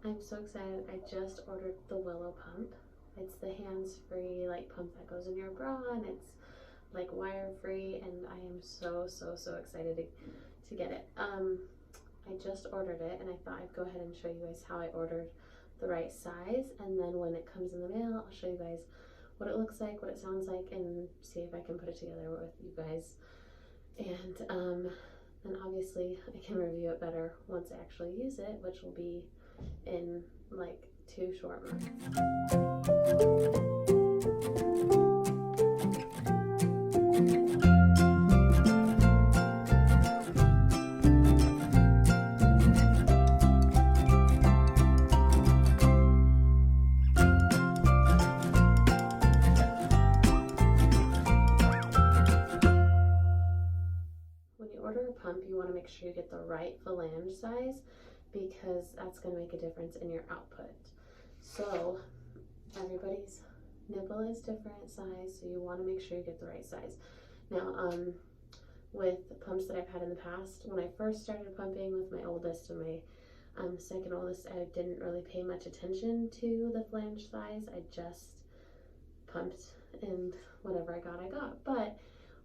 I'm so excited. I just ordered the Willow Pump. It's the hands-free like pump that goes in your bra, and it's like wire-free, and I am so excited to get it. I just ordered it, and I thought I'd go ahead and show you guys how I ordered the right size, and then when it comes in the mail, I'll show you guys what it looks like, what it sounds like, and see if I can put it together with you guys. And obviously I can review it better once I actually use it, which will be in like 2 short months. When you order a pump, you want to make sure you get the right phalange size, because that's going to make a difference in your output. So everybody's nipple is different size, so you want to make sure you get the right size. Now, with the pumps that I've had in the past, when I first started pumping with my oldest and my second oldest, I didn't really pay much attention to the flange size. I just pumped, and whatever I got. But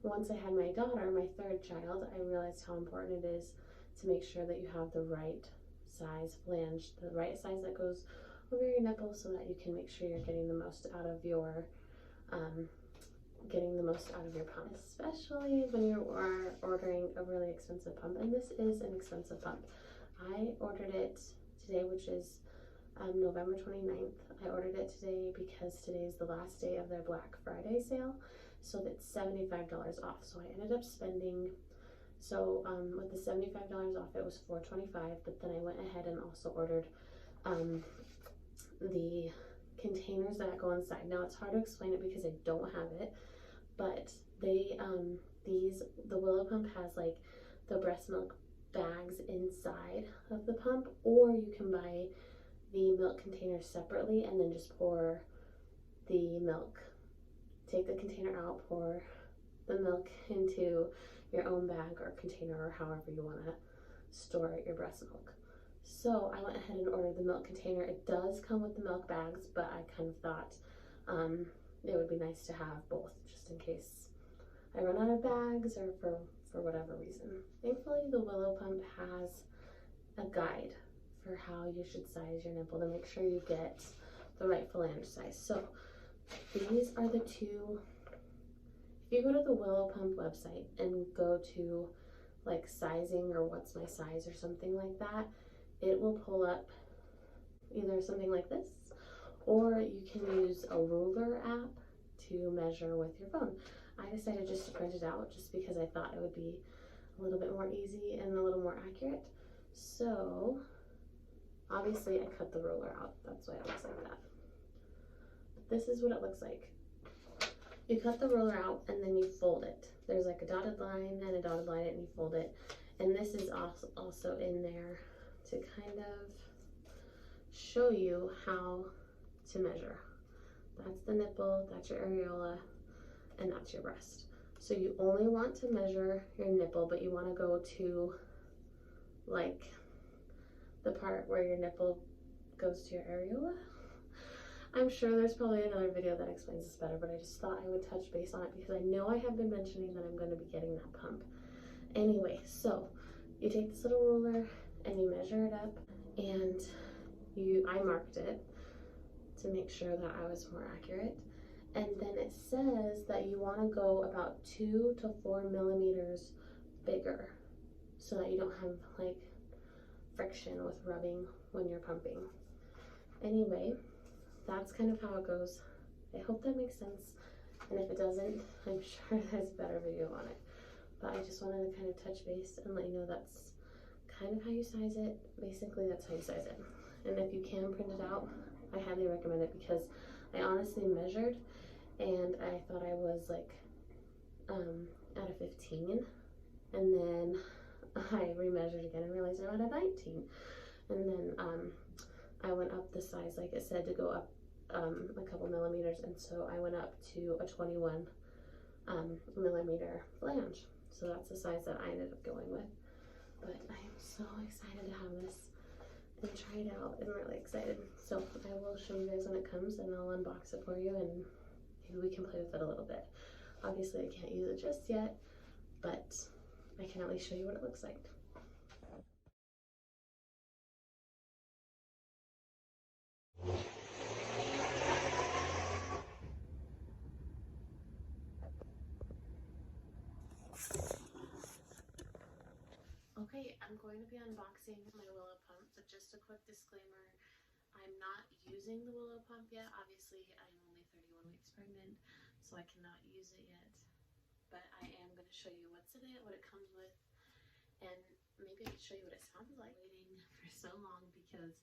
once I had my daughter, my third child, I realized how important it is to make sure that you have the right size flange, the right size that goes over your nipple, so that you can make sure you're getting the most out of your pump, especially when you are ordering a really expensive pump. And this is an expensive pump. I ordered it today, which is November 29th. I ordered it today because today is the last day of their Black Friday sale, so it's $75 off. So I ended up spending, with the $75 off, it was $425, but then I went ahead and also ordered the containers that go inside. Now it's hard to explain it because I don't have it, but they the Willow Pump has like the breast milk bags inside of the pump, or you can buy the milk container separately and then just pour the milk. Take the container out, pour the milk into your own bag or container, or however you want to store your breast milk. So I went ahead and ordered the milk container. It does come with the milk bags, but I kind of thought it would be nice to have both, just in case I run out of bags or for whatever reason. Thankfully, the Willow Pump has a guide for how you should size your nipple to make sure you get the right phalange size. So these are the two. If you go to the Willow Pump website and go to like sizing or what's my size or something like that, it will pull up either something like this, or you can use a ruler app to measure with your phone. I decided just to print it out just because I thought it would be a little bit more easy and a little more accurate. So obviously I cut the ruler out. That's why it looks like that. But this is what it looks like. You cut the ruler out and then you fold it. There's like a dotted line and a dotted line, and you fold it. And this is also in there to kind of show you how to measure. That's the nipple, that's your areola, and that's your breast. So you only want to measure your nipple, but you want to go to like the part where your nipple goes to your areola. I'm sure there's probably another video that explains this better, but I just thought I would touch base on it because I know I have been mentioning that I'm going to be getting that pump. Anyway, so you take this little ruler and you measure it up, and I marked it to make sure that I was more accurate. And then it says that you want to go about 2 to 4 millimeters bigger, so that you don't have like friction with rubbing when you're pumping. Anyway, that's kind of how it goes. I hope that makes sense, and if it doesn't, I'm sure there's a better video on it. But I just wanted to kind of touch base and let you know that's kind of how you size it. Basically, that's how you size it. And if you can print it out, I highly recommend it, because I honestly measured and I thought I was like at a 15, and then I remeasured again and realized I'm at a 19, and then I went up the size, like it said, to go up a couple millimeters, and so I went up to a 21 millimeter flange. So that's the size that I ended up going with. But I am so excited to have this, and try it out. I'm really excited. So I will show you guys when it comes, and I'll unbox it for you, and maybe we can play with it a little bit. Obviously I can't use it just yet, but I can at least show you what it looks like. Okay, I'm going to be unboxing my Willow Pump, but just a quick disclaimer, I'm not using the Willow Pump yet. Obviously, I'm only 31 weeks pregnant, so I cannot use it yet, but I am going to show you what's in it, what it comes with, and maybe I can show you what it sounds like. Waiting for so long because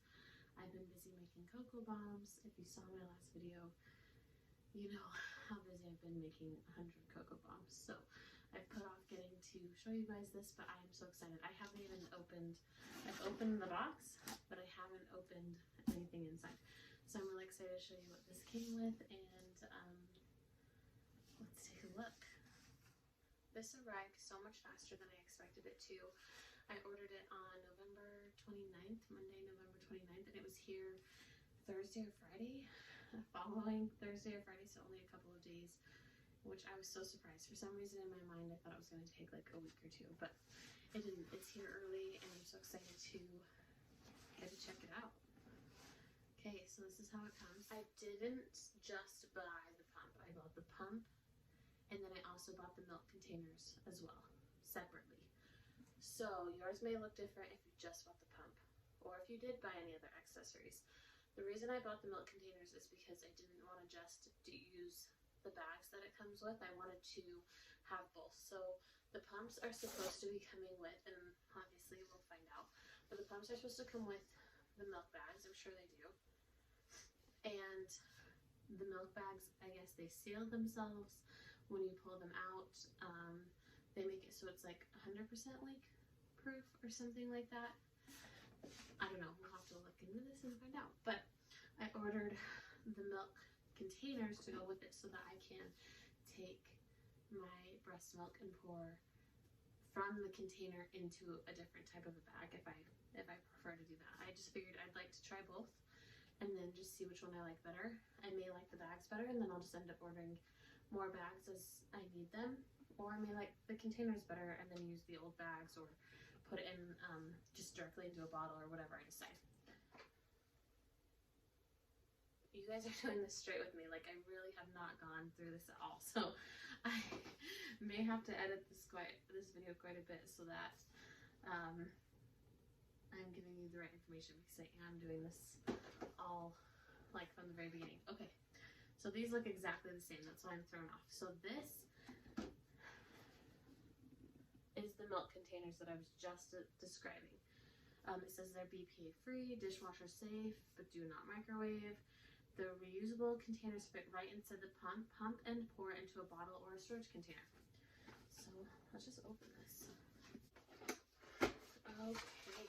I've been busy making cocoa bombs. If you saw my last video, you know how busy I've been making 100 cocoa bombs. So I've put off getting to show you guys this, but I am so excited. I haven't even I've opened the box, but I haven't opened anything inside. So I'm really excited to show you what this came with, and let's take a look. This arrived so much faster than I expected it to. I ordered it on November 29th, Monday, November 29th, and it was here Thursday or Friday, following Thursday or Friday, so only a couple of days, which I was so surprised. For some reason in my mind, I thought it was going to take like a week or two, but it didn't. It's here early, and I'm so excited to get to check it out. Okay, so this is how it comes. I didn't just buy the pump. I bought the pump, and then I also bought the milk containers as well, separately. So yours may look different if you just bought the pump, or if you did buy any other accessories. The reason I bought the milk containers is because I didn't want to just use the bags that it comes with. I wanted to have both. So the pumps are supposed to be coming with, and obviously we'll find out, but the pumps are supposed to come with the milk bags. I'm sure they do. And the milk bags, I guess they seal themselves when you pull them out. They make it so it's like 100% leak proof or something like that. I don't know, we'll have to look into this and find out. But I ordered the milk containers to go with it so that I can take my breast milk and pour from the container into a different type of a bag if I prefer to do that. I just figured I'd like to try both and then just see which one I like better. I may like the bags better, and then I'll just end up ordering more bags as I need them, or I may like the containers better and then use the old bags, or put it in just directly into a bottle, or whatever I decide. You guys are doing this straight with me. Like, I really have not gone through this at all, so I may have to edit this video quite a bit so that I'm giving you the right information, because I am doing this all like from the very beginning. Okay, so these look exactly the same. That's why I'm thrown off. So this is the milk containers that I was just describing. It says they're BPA free, dishwasher safe, but do not microwave. The reusable containers fit right inside the pump and pour into a bottle or a storage container. So let's just open this. Okay.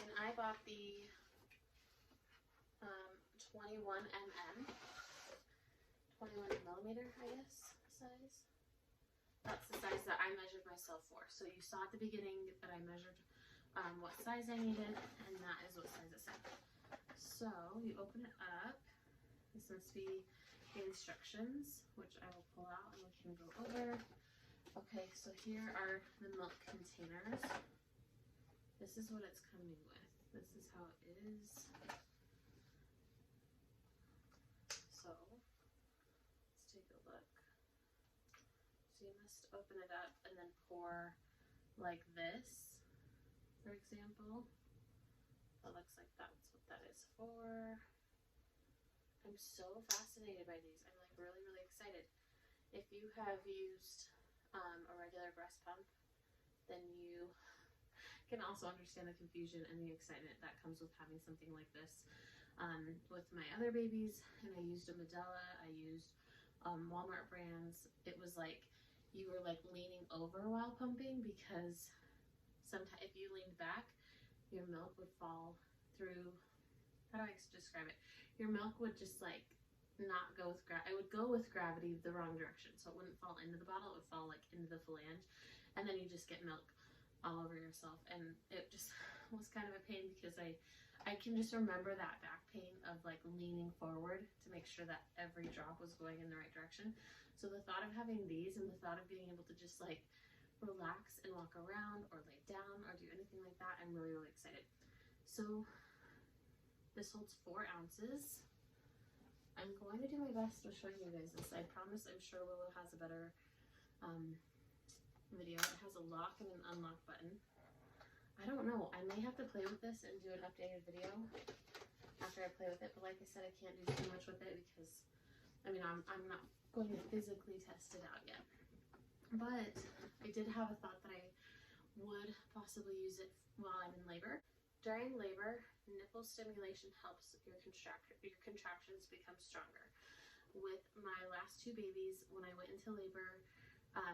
And I bought the 21 millimeter, I guess, size. That's the size that I measured myself for. So you saw at the beginning that I measured what size I needed, and that is what size it said. So you open it up. This must be the instructions, which I will pull out and we can go over. Okay, so here are the milk containers. This is what it's coming with. This is how it is. So let's take a look. So you must open it up and then pour like this, for example. That looks like that's what that is for. I'm so fascinated by these. I'm like really, really excited. If you have used a regular breast pump, then you can also understand the confusion and the excitement that comes with having something like this. With my other babies, and I used a Medela, I used Walmart brands, it was like you were like leaning over while pumping, because sometimes if you leaned back, your milk would fall through, how do I describe it? Your milk would just like not go with it would go with gravity the wrong direction, so it wouldn't fall into the bottle, it would fall like into the flange, and then you just get milk all over yourself, and it just was kind of a pain because I can just remember that back pain of like leaning forward to make sure that every drop was going in the right direction. So the thought of having these and the thought of being able to just like relax and walk around or lay down or do anything like that, I'm really, really excited. So this holds 4 ounces. I'm going to do my best with showing you guys this. I promise. I'm sure Willow has a better video. It has a lock and an unlock button. I don't know. I may have to play with this and do an updated video after I play with it. But like I said, I can't do too much with it because, I mean, I'm not going to physically test it out yet. But I did have a thought that I would possibly use it while I'm in labor. During labor, nipple stimulation helps your contractions become stronger. With my last 2 babies, when I went into labor,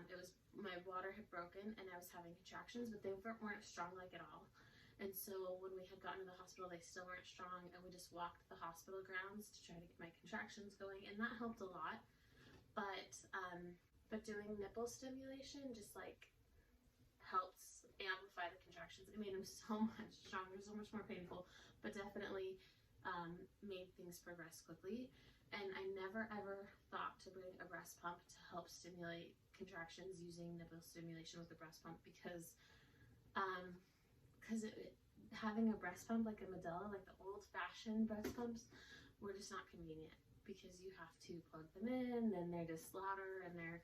it was, my water had broken and I was having contractions, but they weren't strong like at all. And so when we had gotten to the hospital, they still weren't strong, and we just walked the hospital grounds to try to get my contractions going, and that helped a lot. But doing nipple stimulation just like helps amplify the contractions. It made them so much stronger, so much more painful, but definitely made things progress quickly. And I never ever thought to bring a breast pump to help stimulate contractions using nipple stimulation with the breast pump because having a breast pump like a Medela, like the old-fashioned breast pumps, were just not convenient because you have to plug them in and they're just louder and they're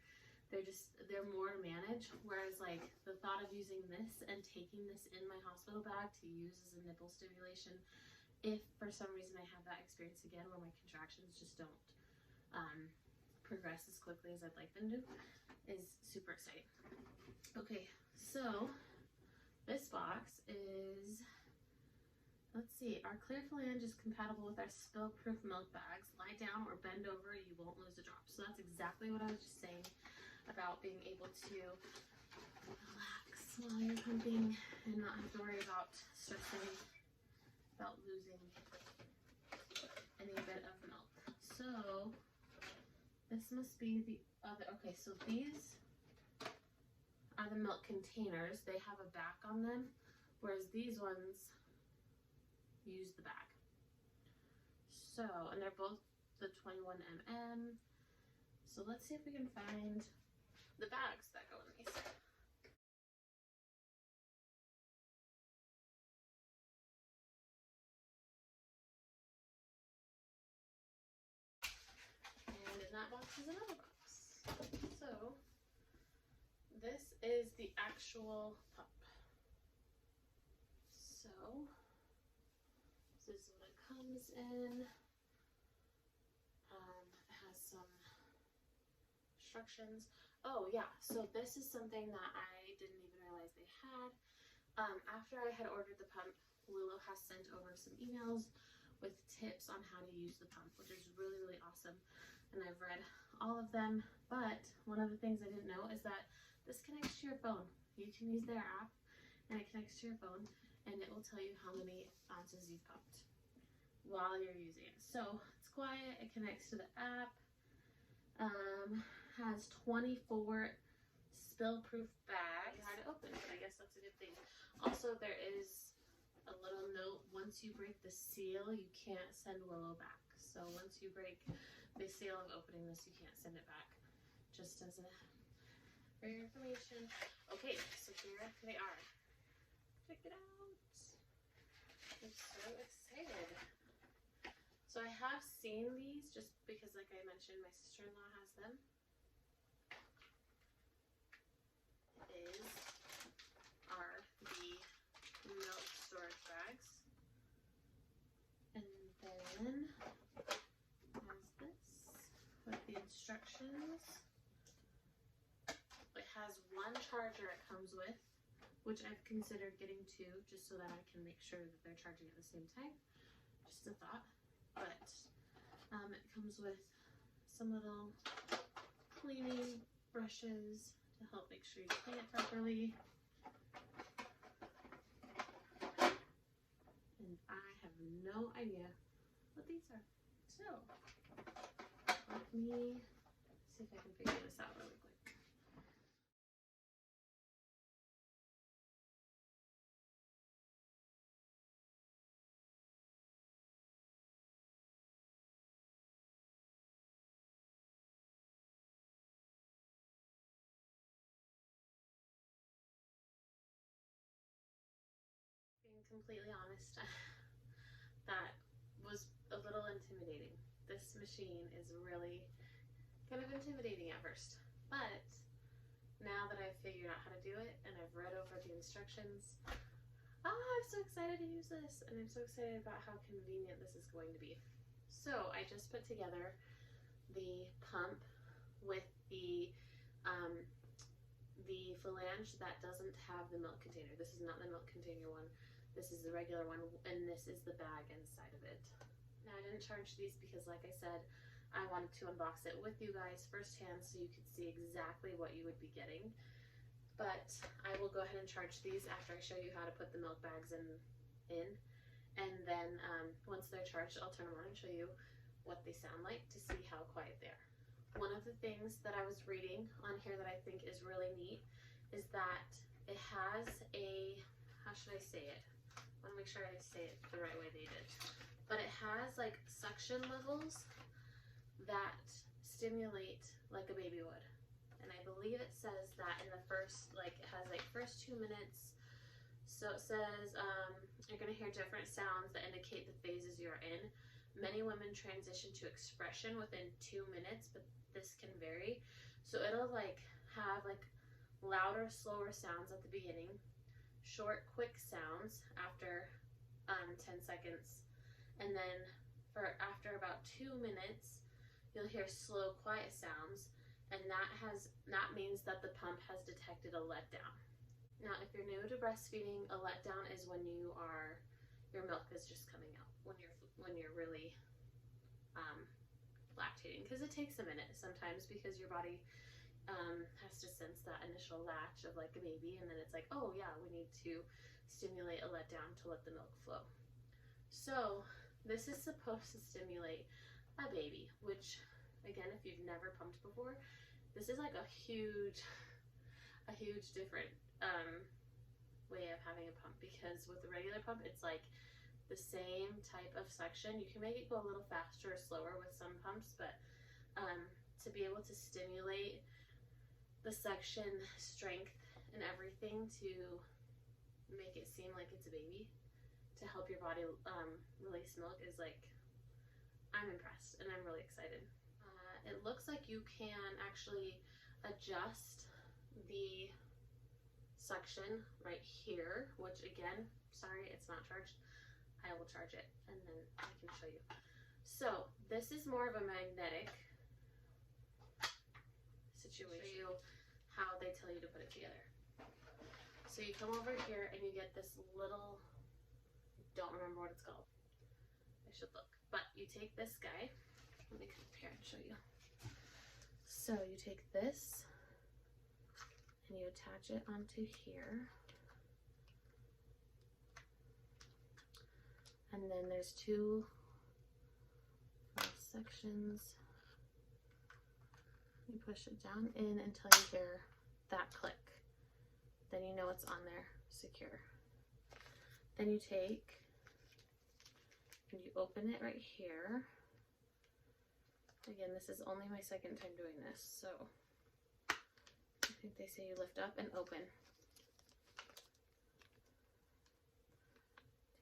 more to manage. Whereas like the thought of using this and taking this in my hospital bag to use as a nipple stimulation, if for some reason I have that experience again where my contractions just don't progress as quickly as I'd like them to, is super exciting. Okay, so this box is, let's see, our clear flange is compatible with our spill-proof milk bags. Lie down or bend over, you won't lose a drop. So that's exactly what I was just saying about being able to relax while you're pumping and not have to worry about stressing about losing any bit of milk. So this must be the other, okay, so these are the milk containers. They have a back on them, whereas these ones use the bag. So, and they're both the 21 mm. So let's see if we can find the bags that go in these. And in that box is another box. So this is the actual pump. So this is what it comes in. It has some instructions. Oh yeah, so this is something that I didn't even realize they had. After I had ordered the pump, Willow has sent over some emails with tips on how to use the pump, which is really, really awesome. And I've read all of them, but one of the things I didn't know is that this connects to your phone. You can use their app and it connects to your phone and it will tell you how many ounces you've pumped while you're using it. So it's quiet, it connects to the app, has 24 spill-proof bags. Hard to open, but I guess that's a good thing. Also, there is a little note, once you break the seal, you can't send Willow back. So once you break the seal of opening this, you can't send it back. Just as a, for your information. Okay, so here they are. Check it out. I'm so excited. So I have seen these just because, like I mentioned, my sister-in-law has them. Are the milk storage bags. And then has this with the instructions. It has one charger it comes with, which I've considered getting 2 just so that I can make sure that they're charging at the same time. Just a thought. But it comes with some little cleaning brushes to help make sure you clean it properly. And I have no idea what these are. So let me see if I can figure this out really quick. completely honest, that was a little intimidating. This machine is really kind of intimidating at first, but now that I've figured out how to do it and I've read over the instructions, I'm so excited to use this, and I'm so excited about how convenient this is going to be. So I just put together the pump with the flange that doesn't have the milk container. This is not the milk container one. This is the regular one, and this is the bag inside of it. Now, I didn't charge these because, like I said, I wanted to unbox it with you guys firsthand so you could see exactly what you would be getting. But I will go ahead and charge these after I show you how to put the milk bags in. And then once they're charged, I'll turn them on and show you what they sound like to see how quiet they are. One of the things that I was reading on here that I think is really neat is that it has a, how should I say it? I want to make sure I say it the right way they did. But it has like suction levels that stimulate like a baby would. And I believe it says that in the first, like it has like first 2 minutes. So it says, you're gonna hear different sounds that indicate the phases you're in. Many women transition to expression within 2 minutes, but this can vary. So it'll like have like louder, slower sounds at the beginning, short, quick sounds after 10 seconds. And then for after about 2 minutes, you'll hear slow, quiet sounds. And that means that the pump has detected a letdown. Now, if you're new to breastfeeding, a letdown is when your milk is just coming out, when you're really lactating, because it takes a minute sometimes because your body has to sense that initial latch of like a baby, and then it's like, oh yeah, we need to stimulate a letdown to let the milk flow. So this is supposed to stimulate a baby, which again, if you've never pumped before, this is like a huge different way of having a pump, because with the regular pump, it's like the same type of suction. You can make it go a little faster or slower with some pumps, but to be able to stimulate the suction strength and everything to make it seem like it's a baby, to help your body release milk, is like, I'm impressed and I'm really excited. It looks like you can actually adjust the suction right here, which again, sorry, it's not charged. I will charge it and then I can show you. So this is more of a magnetic situation. Show you how they tell you to put it together. So you come over here and you get this little, don't remember what it's called. I should look. But you take this guy. Let me come up here and show you. So you take this and you attach it onto here. And then there's two sections. You push it down in until you hear that click. Then you know it's on there, secure. Then you take and you open it right here. Again, this is only my second time doing this, so I think they say you lift up and open.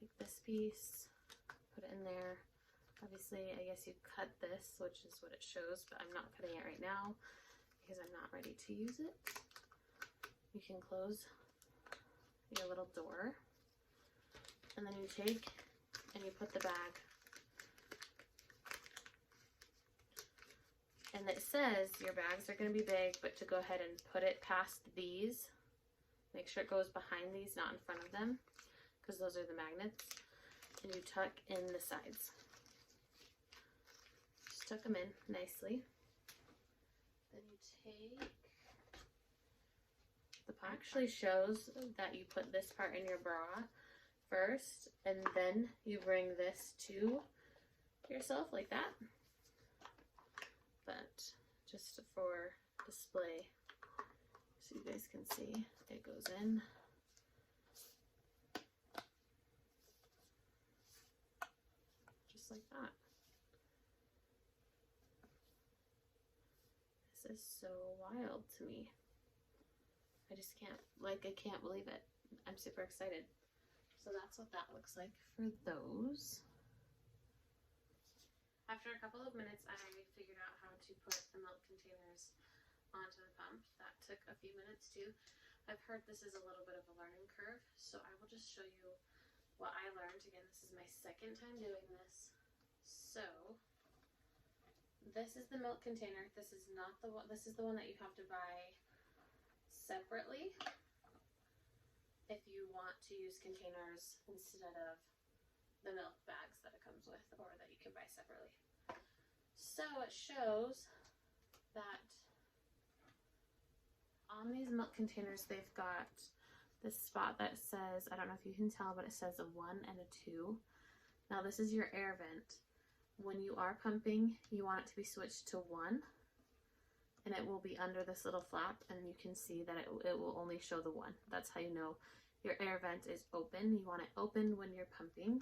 Take this piece, put it in there. Obviously, I guess you cut this, which is what it shows, but I'm not cutting it right now because I'm not ready to use it. You can close your little door, and then you take and you put the bag. And it says your bags are going to be big, but to go ahead and put it past these, make sure it goes behind these, not in front of them, because those are the magnets. And you tuck in the sides. Just tuck them in nicely. Then you take, the pump actually shows that you put this part in your bra first, and then you bring this to yourself like that. But just for display, so you guys can see, it goes in. Just like that. This is so wild to me. I just can't, like, I can't believe it. I'm super excited. So that's what that looks like for those. After a couple of minutes, I figured out how to put the milk containers onto the pump. That took a few minutes too. I've heard this is a little bit of a learning curve, so I will just show you what I learned. Again, this is my second time doing this. So this is the milk container. This is not the one, this is the one that you have to buy separately if you want to use containers instead of the milk bags that it comes with, or that you can buy separately. So it shows that on these milk containers, they've got this spot that says, I don't know if you can tell, but it says a 1 and a 2. Now this is your air vent. When you are pumping, you want it to be switched to 1, and it will be under this little flap, and you can see that it will only show the 1. That's how you know your air vent is open. You want it open when you're pumping,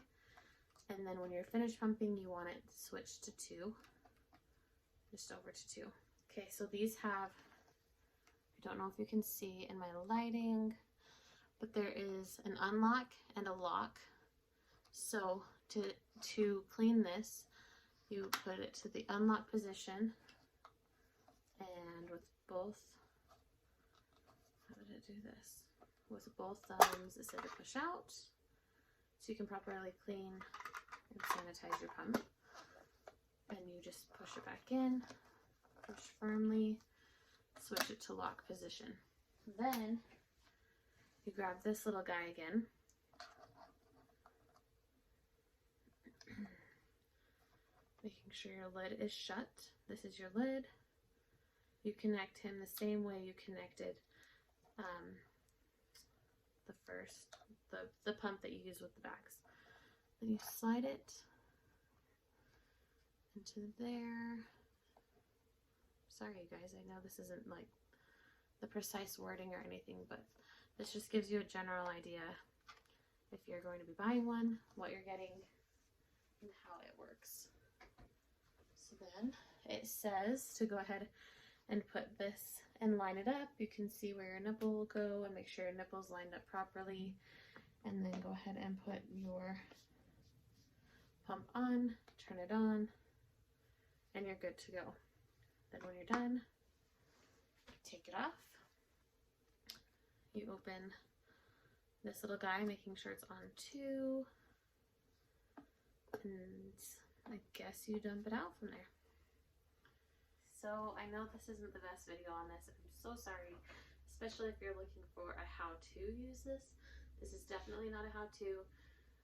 and then when you're finished pumping, you want it switched to 2, just over to 2. Okay, so these have, I don't know if you can see in my lighting, but there is an unlock and a lock. So to clean this, you put it to the unlock position, and with both, how did it do this? With both thumbs, it said to push out, so you can properly clean and sanitize your pump. And you just push it back in, push firmly, switch it to lock position. Then you grab this little guy again, making sure your lid is shut. This is your lid. You connect him the same way you connected the pump that you use with the bags. Then you slide it into there. Sorry you guys, I know this isn't like the precise wording or anything, but this just gives you a general idea if you're going to be buying one, what you're getting, and how it works. So then it says to go ahead and put this and line it up. You can see where your nipple will go and make sure your nipple's lined up properly, and then go ahead and put your pump on, turn it on, and you're good to go. Then when you're done, take it off. You open this little guy, making sure it's on 2, and I guess you dump it out from there. So I know this isn't the best video on this. I'm so sorry, especially if you're looking for a how-to use this. This is definitely not a how-to.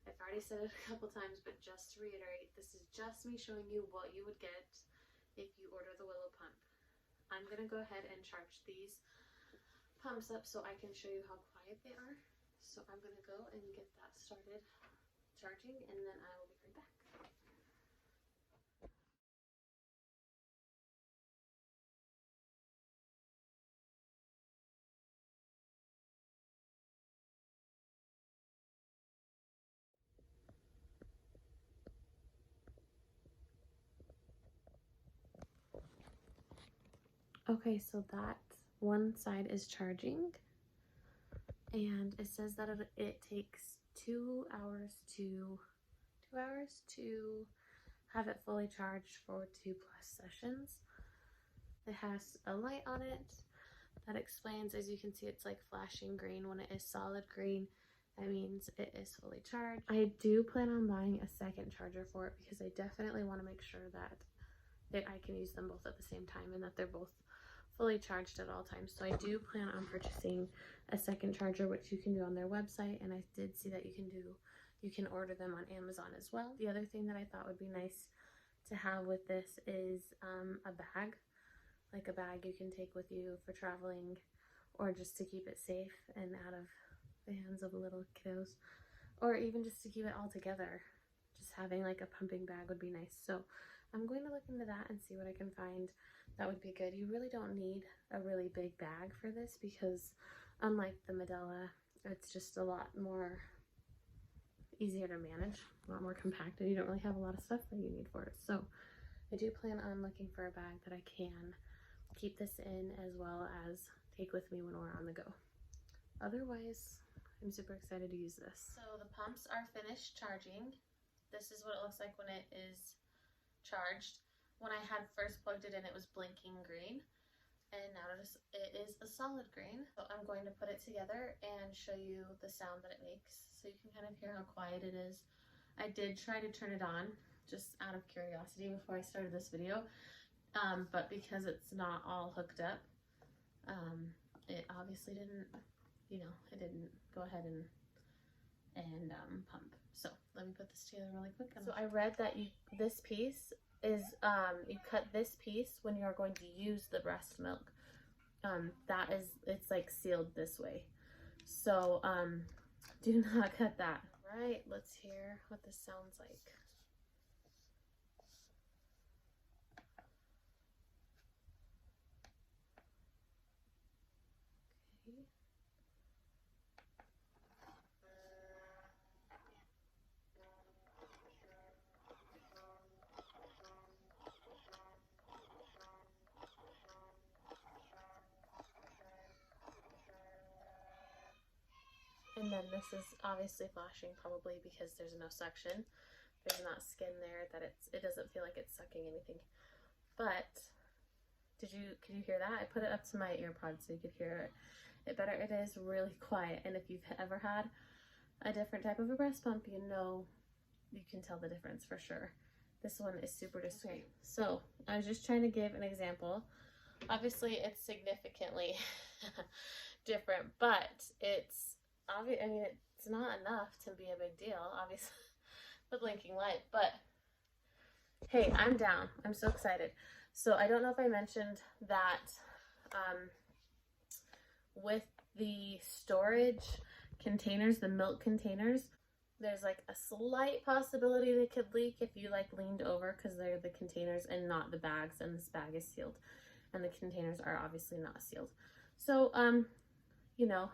I've already said it a couple times, but just to reiterate, this is just me showing you what you would get if you order the Willow Pump. I'm going to go ahead and charge these pumps up so I can show you how quiet they are. So I'm going to go and get that started charging, and then I will be right back. Okay, so that one side is charging, and it says that it takes 2 hours to have it fully charged for 2+ sessions. It has a light on it that explains, as you can see, it's like flashing green. When it is solid green, that means it is fully charged. I do plan on buying a second charger for it because I definitely want to make sure that I can use them both at the same time and that they're both fully charged at all times. So I do plan on purchasing a second charger, which you can do on their website, and I did see that you can order them on Amazon as well. The other thing that I thought would be nice to have with this is a bag, like a bag you can take with you for traveling, or just to keep it safe and out of the hands of little kiddos, or even just to keep it all together. Just having like a pumping bag would be nice. So I'm going to look into that and see what I can find that would be good. You really don't need a really big bag for this because unlike the Medela, it's just a lot more easier to manage, a lot more compact, and you don't really have a lot of stuff that you need for it. So I do plan on looking for a bag that I can keep this in as well as take with me when we're on the go. Otherwise, I'm super excited to use this. So the pumps are finished charging. This is what it looks like when it is charged. When I had first plugged it in, it was blinking green, and now it is a solid green. So I'm going to put it together and show you the sound that it makes so you can kind of hear how quiet it is. I did try to turn it on just out of curiosity before I started this video, but because it's not all hooked up, it obviously didn't, it didn't go ahead and pump. So let me put this together really quick. So I read that this piece is, you cut this piece when you're going to use the breast milk. It's like sealed this way. So do not cut that. All right, let's hear what this sounds like. Okay. And then this is obviously flashing probably because there's no suction. There's not skin there that it doesn't feel like it's sucking anything. But could you hear that? I put it up to my earpods so you could hear it better. It is really quiet, and if you've ever had a different type of a breast pump, you can tell the difference for sure. This one is super discreet. Okay. So I was just trying to give an example. Obviously it's significantly different, but it's not enough to be a big deal, obviously, the blinking light, but hey, I'm down. I'm so excited. So I don't know if I mentioned that with the storage containers, the milk containers, there's like a slight possibility they could leak if you like leaned over, because they're the containers and not the bags, and this bag is sealed and the containers are obviously not sealed. So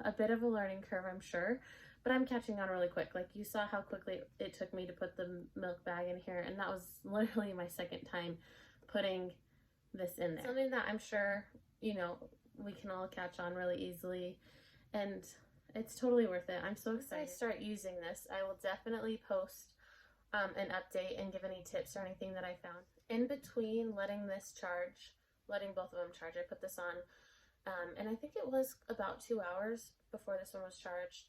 a bit of a learning curve, I'm sure, but I'm catching on really quick. Like, you saw how quickly it took me to put the milk bag in here, and that was literally my second time putting this in there. Something that I'm sure, we can all catch on really easily, and it's totally worth it. I'm so excited. Once I start using this, I will definitely post an update and give any tips or anything that I found. In between letting both of them charge, I put this on, and I think it was about 2 hours before this one was charged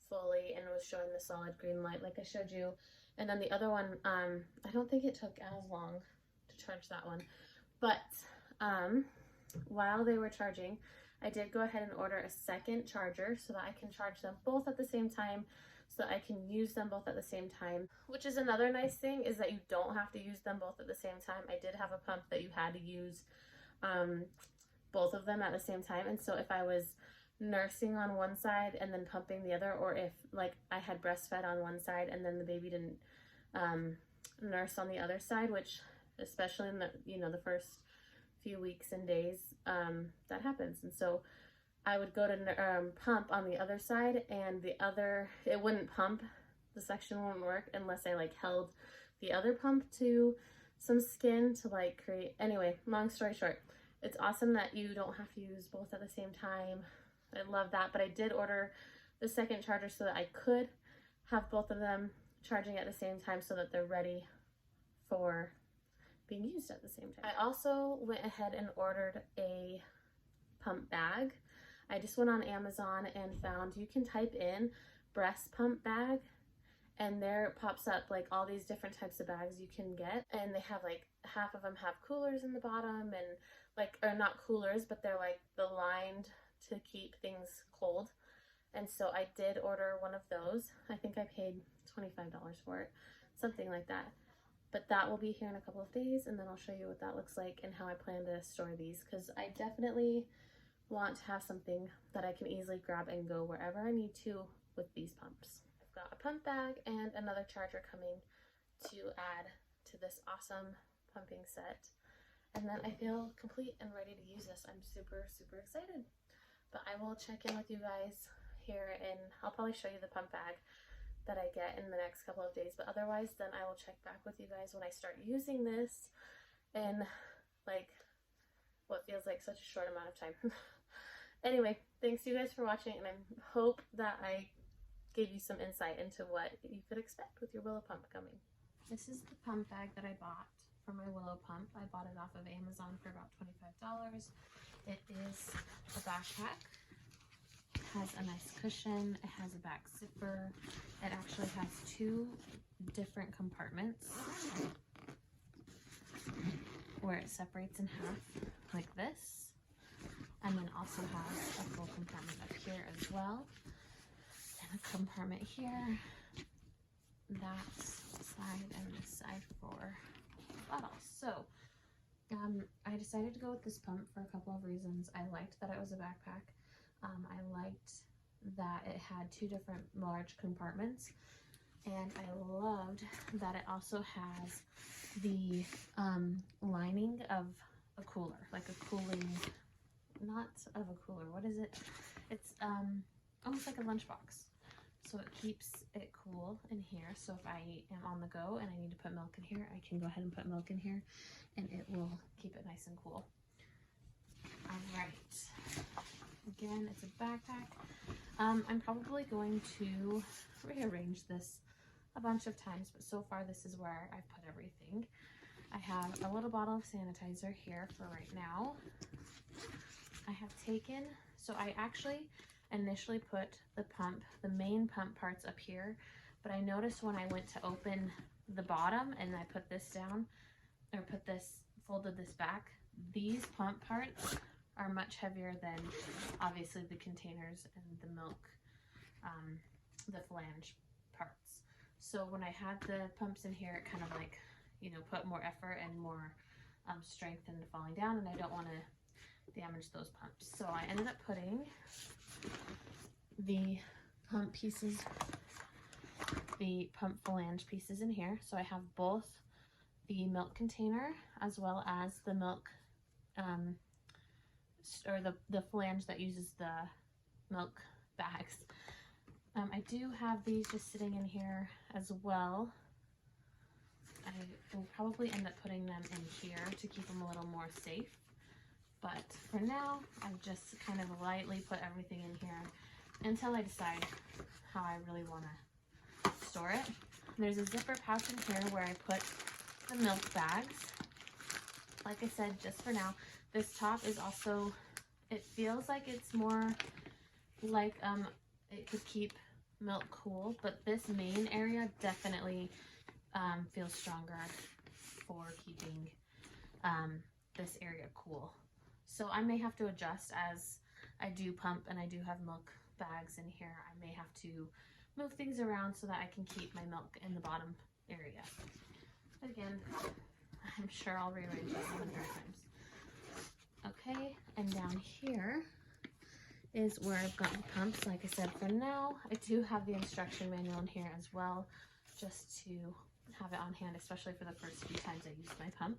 fully and was showing the solid green light like I showed you. And then the other one, I don't think it took as long to charge that one. But while they were charging, I did go ahead and order a second charger so that I can charge them both at the same time, so that I can use them both at the same time. Which is another nice thing, is that you don't have to use them both at the same time. I did have a pump that you had to use both of them at the same time, and so if I was nursing on one side and then pumping the other, or if like I had breastfed on one side and then the baby didn't nurse on the other side, which especially in the first few weeks and days, that happens. And so I would go to pump on the other side, and it wouldn't pump, the suction wouldn't work unless I like held the other pump to some skin to like create. Anyway, long story short, it's awesome that you don't have to use both at the same time. I love that. But I did order the second charger so that I could have both of them charging at the same time, so that they're ready for being used at the same time. I also went ahead and ordered a pump bag. I just went on Amazon and found, you can type in breast pump bag, and there pops up like all these different types of bags you can get, and they have like, half of them have coolers in the bottom, and like, or not coolers, but they're like the lined to keep things cold. And so I did order one of those. I think I paid $25 for it, something like that. But that will be here in a couple of days, and then I'll show you what that looks like and how I plan to store these, because I definitely want to have something that I can easily grab and go wherever I need to with these pumps. I've got a pump bag and another charger coming to add to this awesome pumping set. And then I feel complete and ready to use this. I'm super, super excited. But I will check in with you guys here, and I'll probably show you the pump bag that I get in the next couple of days. But otherwise, then I will check back with you guys when I start using this in like what feels like such a short amount of time. Anyway, thanks you guys for watching, and I hope that I give you some insight into what you could expect with your Willow Pump coming. This is the pump bag that I bought for my Willow Pump. I bought it off of Amazon for about $25. It is a backpack. It has a nice cushion. It has a back zipper. It actually has 2 different compartments where it separates in half like this, and then also has a full compartment up here as well, and a compartment here, that side and this side for bottles. So I decided to go with this pump for a couple of reasons. I liked that it was a backpack. I liked that it had 2 different large compartments, and I loved that it also has the lining of a cooler, like a cooling, not of a cooler, what is it? It's almost like a lunchbox. So it keeps it cool in here. So if I am on the go and I need to put milk in here, I can go ahead and put milk in here and it will keep it nice and cool. All right. Again, it's a backpack. I'm probably going to rearrange this a bunch of times, but so far this is where I've put everything. I have a little bottle of sanitizer here for right now. I have taken, so I actually initially put the pump, the main pump parts up here, but I noticed when I went to open the bottom and I put this down, or put this, folded this back, these pump parts are much heavier than obviously the containers and the milk, the flange parts. So when I had the pumps in here, it kind of like, you know, put more effort and more strength into falling down, and I don't want to damage those pumps. So I ended up putting the pump pieces, the pump flange pieces in here. So I have both the milk container as well as the milk, or the flange that uses the milk bags. I do have these just sitting in here as well. I will probably end up putting them in here to keep them a little more safe. But for now, I've just kind of lightly put everything in here until I decide how I really want to store it. There's a zipper pouch in here where I put the milk bags. Like I said, just for now, this top is also, it feels like it's more like it could keep milk cool, but this main area definitely feels stronger for keeping this area cool. So I may have to adjust as I do pump and I do have milk bags in here. I may have to move things around so that I can keep my milk in the bottom area. But again, I'm sure I'll rearrange this 100 times. Okay, and down here is where I've got the pumps. Like I said, for now, I do have the instruction manual in here as well, just to have it on hand, especially for the first few times I use my pump.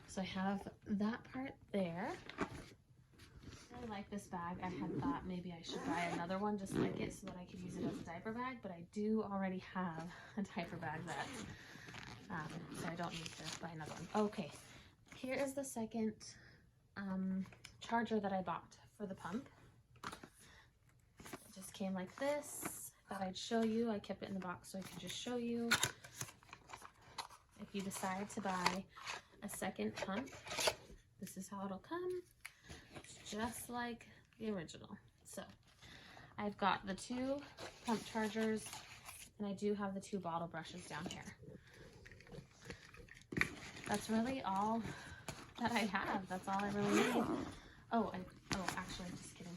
So I have that part there. I like this bag. I had thought maybe I should buy another one just like it so that I could use it as a diaper bag, but I do already have a diaper bag that, so I don't need to buy another one. Okay, here is the second charger that I bought for the pump. It just came like this. Thought I'd show you. I kept it in the box so I could just show you. If you decide to buy a second pump, this is how it'll come. It's just like the original. So I've got the 2 pump chargers, and I do have the 2 bottle brushes down here. That's really all that I have. That's all I really need. Oh, actually, just kidding.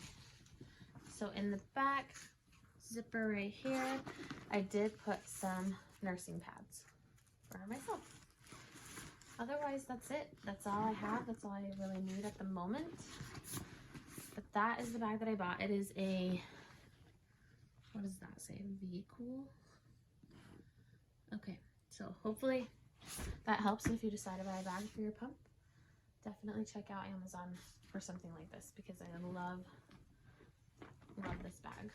So in the back zipper right here, I did put some nursing pads for myself. Otherwise, that's it. That's all I have. That's all I really need at the moment. But that is the bag that I bought. It is a, what does that say? V-COOOL. Okay, so hopefully that helps if you decide to buy a bag for your pump. Definitely check out Amazon for something like this because I love this bag.